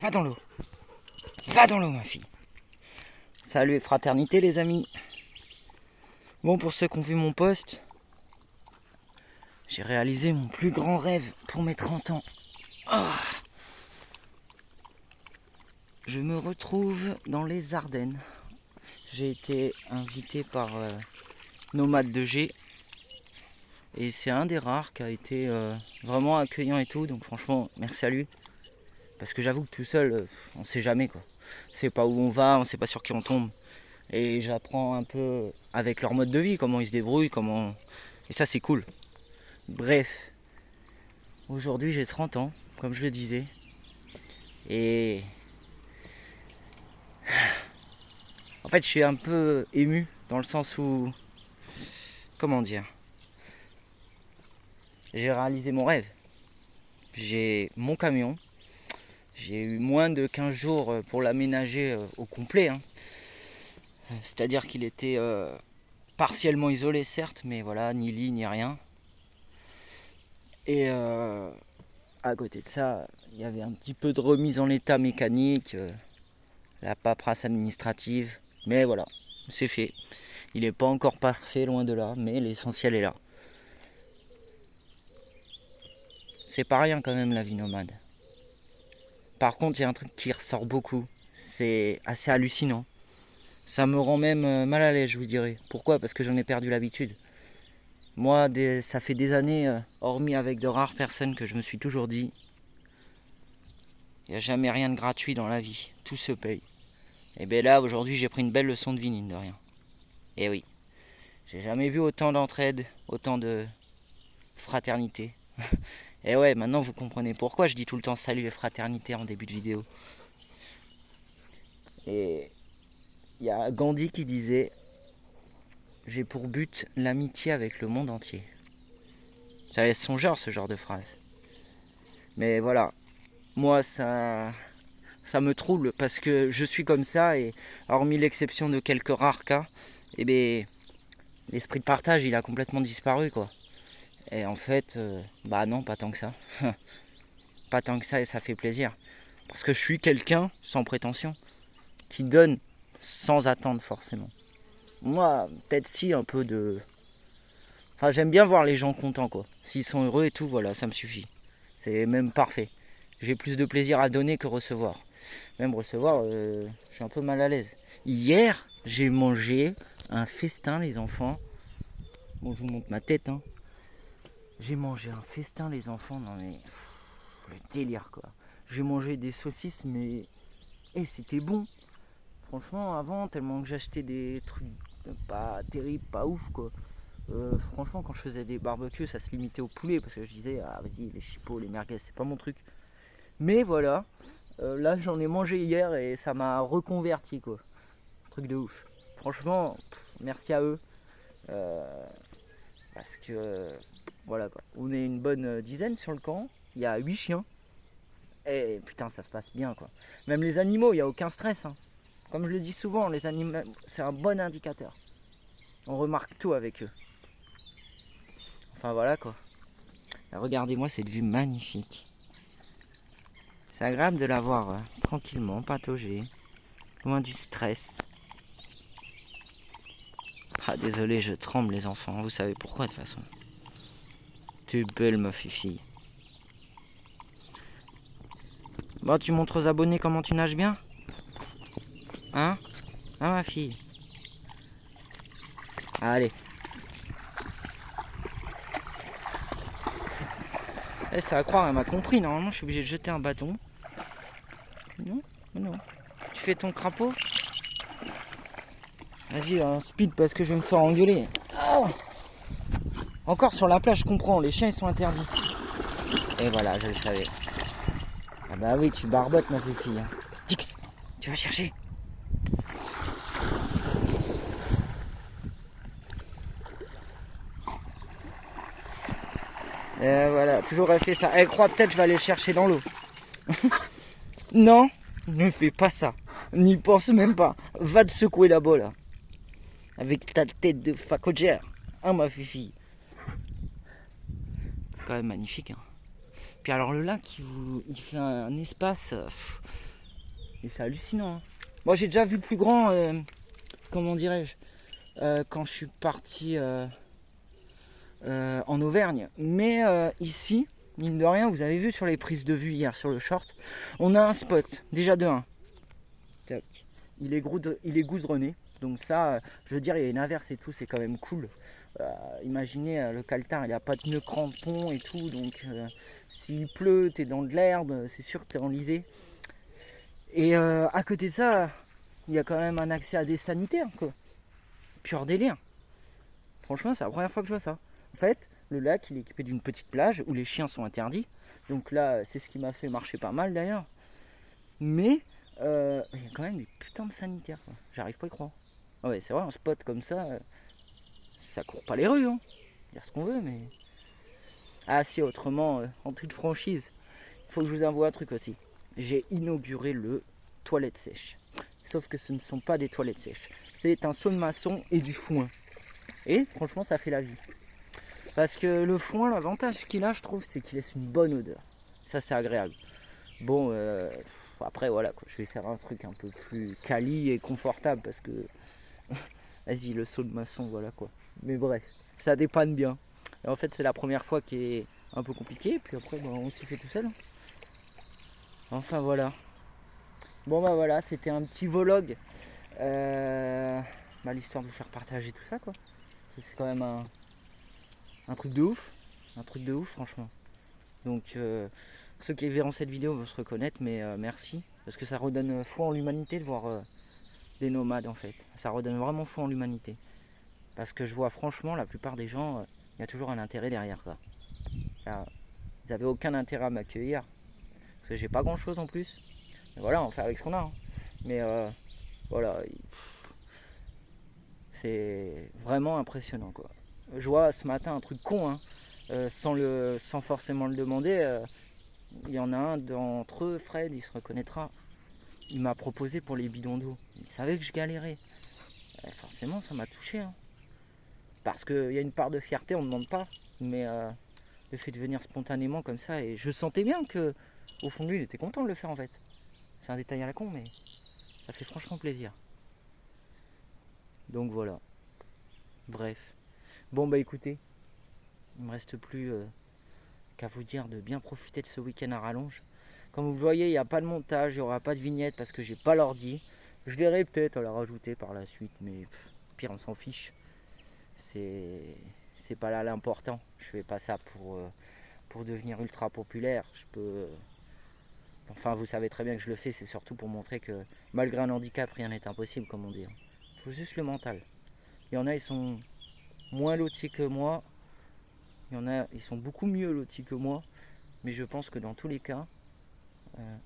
Va dans l'eau. Va dans l'eau, ma fille. Salut et fraternité, les amis. Bon, pour ceux qui ont vu mon post, j'ai réalisé mon plus grand rêve pour mes 30 ans. Oh, je me retrouve dans les Ardennes. J'ai été invité par Nomade de G. Et c'est un des rares qui a été vraiment accueillant et tout. Donc franchement, merci à lui. Parce que j'avoue que tout seul, on sait jamais quoi. On sait pas où on va, on sait pas sur qui on tombe. Et j'apprends un peu avec leur mode de vie, comment ils se débrouillent, comment... Et ça c'est cool. Bref, aujourd'hui j'ai 30 ans, comme je le disais. Et... En fait je suis un peu ému, dans le sens où... Comment dire ? J'ai réalisé mon rêve. J'ai mon camion. J'ai eu moins de 15 jours pour l'aménager au complet. C'est-à-dire qu'il était partiellement isolé certes, mais voilà, ni lit, ni rien. Et à côté de ça, il y avait un petit peu de remise en état mécanique, la paperasse administrative. Mais voilà, c'est fait. Il n'est pas encore parfait, loin de là, mais l'essentiel est là. C'est pas rien quand même la vie nomade. Par contre, il y a un truc qui ressort beaucoup. C'est assez hallucinant. Ça me rend même mal à l'aise, je vous dirais. Pourquoi ? Parce que j'en ai perdu l'habitude. Moi, ça fait des années, hormis avec de rares personnes, que je me suis toujours dit, il n'y a jamais rien de gratuit dans la vie. Tout se paye. Et bien là, aujourd'hui, j'ai pris une belle leçon de vie, mine de rien. Et oui, j'ai jamais vu autant d'entraide, autant de fraternité. Et ouais, maintenant vous comprenez pourquoi je dis tout le temps salut et fraternité en début de vidéo. Et il y a Gandhi qui disait, j'ai pour but l'amitié avec le monde entier. Ça laisse songeur ce genre de phrase. Mais voilà, moi ça me trouble parce que je suis comme ça et hormis l'exception de quelques rares cas, eh bien, l'esprit de partage il a complètement disparu quoi. Et en fait, bah non, pas tant que ça. Pas tant que ça et ça fait plaisir. Parce que je suis quelqu'un sans prétention, qui donne sans attendre forcément. Moi, peut-être si un peu de... Enfin, j'aime bien voir les gens contents quoi. S'ils sont heureux et tout, voilà, ça me suffit. C'est même parfait. J'ai plus de plaisir à donner que recevoir. Même recevoir, je suis un peu mal à l'aise. Hier, j'ai mangé un festin, les enfants. Bon, je vous montre ma tête, hein. J'ai mangé un festin, les enfants. Non mais... le délire, quoi. J'ai mangé des saucisses, mais... Et c'était bon. Franchement, avant, tellement que j'achetais des trucs pas terribles, pas ouf, quoi. Franchement, quand je faisais des barbecues, ça se limitait au poulet. Parce que je disais, ah vas-y, les chipots, les merguez, c'est pas mon truc. Mais voilà, là j'en ai mangé hier et ça m'a reconverti quoi. Truc de ouf. Franchement, merci à eux. Parce que voilà quoi. On est une bonne dizaine sur le camp. Il y a 8 chiens. Et putain ça se passe bien quoi. Même les animaux, il n'y a aucun stress. Hein. Comme je le dis souvent, les animaux, c'est un bon indicateur. On remarque tout avec eux. Enfin voilà quoi. Et regardez-moi cette vue magnifique. C'est agréable de la voir tranquillement, patauger, loin du stress. Ah désolé, je tremble les enfants, vous savez pourquoi de toute façon. T'es belle ma fifi. Bon, tu montres aux abonnés comment tu nages bien ? Hein ? Hein ma fille ? Allez. Eh, c'est à croire, elle m'a compris, normalement je suis obligé de jeter un bâton. Non, non. Tu fais ton crapaud ? Vas-y, speed parce que je vais me faire engueuler. Oh, encore sur la plage, je comprends, les chiens ils sont interdits. Et voilà, je le savais. Ah bah oui, tu barbotes ma fille. Tix, tu vas chercher. Et voilà, toujours elle fait ça. Elle croit peut-être que je vais aller le chercher dans l'eau. Non, ne fais pas ça. N'y pense même pas. Va te secouer là-bas là. Avec ta tête de facogère. Hein ma fifi. Quand même magnifique. Hein. Puis alors le lac, il fait un espace Et c'est hallucinant. Hein. Moi j'ai déjà vu plus grand, comment dirais-je, quand je suis parti en Auvergne. Mais ici, mine de rien, vous avez vu sur les prises de vue hier sur le short, on a un spot, déjà de 1. Tac. Il est goudronné. Donc ça, je veux dire, il y a une averse et tout, c'est quand même cool. Imaginez, le caltar, il n'y a pas de pneu crampon et tout. Donc s'il pleut, t'es dans de l'herbe, c'est sûr que t'es enlisé. Et à côté de ça, il y a quand même un accès à des sanitaires, quoi. Pur délire. Franchement, c'est la première fois que je vois ça. En fait, le lac, il est équipé d'une petite plage où les chiens sont interdits. Donc là, c'est ce qui m'a fait marcher pas mal d'ailleurs. Mais il y a quand même des putains de sanitaires, quoi. J'arrive pas à y croire. Ah ouais, c'est vrai, un spot comme ça, ça court pas les rues, hein. Dire ce qu'on veut, mais. Ah si, autrement, en toute franchise, il faut que je vous avoue un truc aussi. J'ai inauguré le toilette sèche. Sauf que ce ne sont pas des toilettes sèches. C'est un saut de maçon et du foin. Et franchement, ça fait la vie. Parce que le foin, l'avantage qu'il a, je trouve, c'est qu'il laisse une bonne odeur. Ça, c'est agréable. Bon, après, voilà, quoi. Je vais faire un truc un peu plus quali et confortable parce que. Vas-y, le saut de maçon, voilà quoi. Mais bref, ça dépanne bien. Et en fait, c'est la première fois qui est un peu compliquée. Puis après, bah, on s'y fait tout seul. Enfin, voilà. Bon, bah voilà, c'était un petit vlog. L'histoire de vous faire partager tout ça, quoi. C'est quand même un truc de ouf. Un truc de ouf, franchement. Donc, ceux qui verront cette vidéo vont se reconnaître, mais merci. Parce que ça redonne foi en l'humanité de voir des nomades, en fait. Ça redonne vraiment foi en l'humanité. Parce que je vois, franchement, la plupart des gens, il y a toujours un intérêt derrière, quoi. Là, ils n'avaient aucun intérêt à m'accueillir. Parce que j'ai pas grand chose en plus. Mais voilà, on fait avec ce qu'on a. Hein. Mais voilà. C'est vraiment impressionnant, quoi. Je vois ce matin un truc con, hein, sans forcément le demander. Il y en a un d'entre eux, Fred, il se reconnaîtra. Il m'a proposé pour les bidons d'eau. Il savait que je galérais. Forcément, ça m'a touché. Hein. Parce qu'il y a une part de fierté, on ne demande pas. Mais le fait de venir spontanément comme ça, et je sentais bien que au fond de lui, il était content de le faire en fait. C'est un détail à la con, mais ça fait franchement plaisir. Donc voilà. Bref. Bon bah écoutez, il ne me reste plus qu'à vous dire de bien profiter de ce week-end à rallonge. Comme vous le voyez, il n'y a pas de montage, il n'y aura pas de vignette parce que j'ai pas l'ordi. Je verrai peut-être à la rajouter par la suite, mais pire on s'en fiche. C'est pas là l'important. Je fais pas ça pour devenir ultra populaire. Enfin, vous savez très bien que je le fais, c'est surtout pour montrer que malgré un handicap, rien n'est impossible, comme on dit. Il faut juste le mental. Il y en a, ils sont moins lotis que moi. Il y en a, ils sont beaucoup mieux lotis que moi. Mais je pense que dans tous les cas,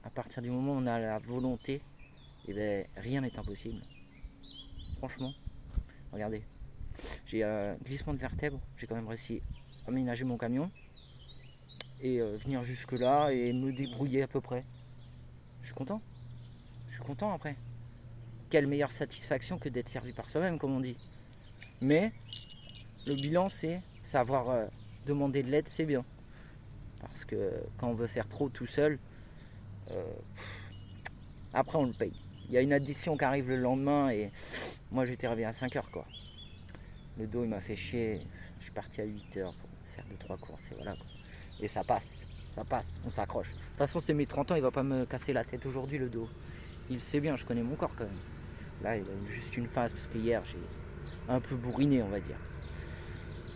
à partir du moment où on a la volonté, eh ben, rien n'est impossible. Franchement, regardez. J'ai un glissement de vertèbre. J'ai quand même réussi à aménager mon camion. Et venir jusque là et me débrouiller à peu près. Je suis content. Je suis content après. Quelle meilleure satisfaction que d'être servi par soi-même, comme on dit. Mais le bilan, c'est savoir demander de l'aide, c'est bien. Parce que quand on veut faire trop tout seul, après on le paye. Il y a une addition qui arrive le lendemain et moi j'étais réveillé à 5h quoi. Le dos il m'a fait chier. Je suis parti à 8h pour faire 2-3 courses et voilà quoi. Et ça passe, on s'accroche. De toute façon c'est mes 30 ans, il va pas me casser la tête aujourd'hui le dos. Il sait bien, je connais mon corps quand même. Là il a juste une phase parce que hier j'ai un peu bourriné on va dire.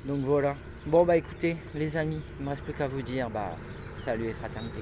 Donc voilà. Bon bah écoutez les amis, il me reste plus qu'à vous dire salut et fraternité.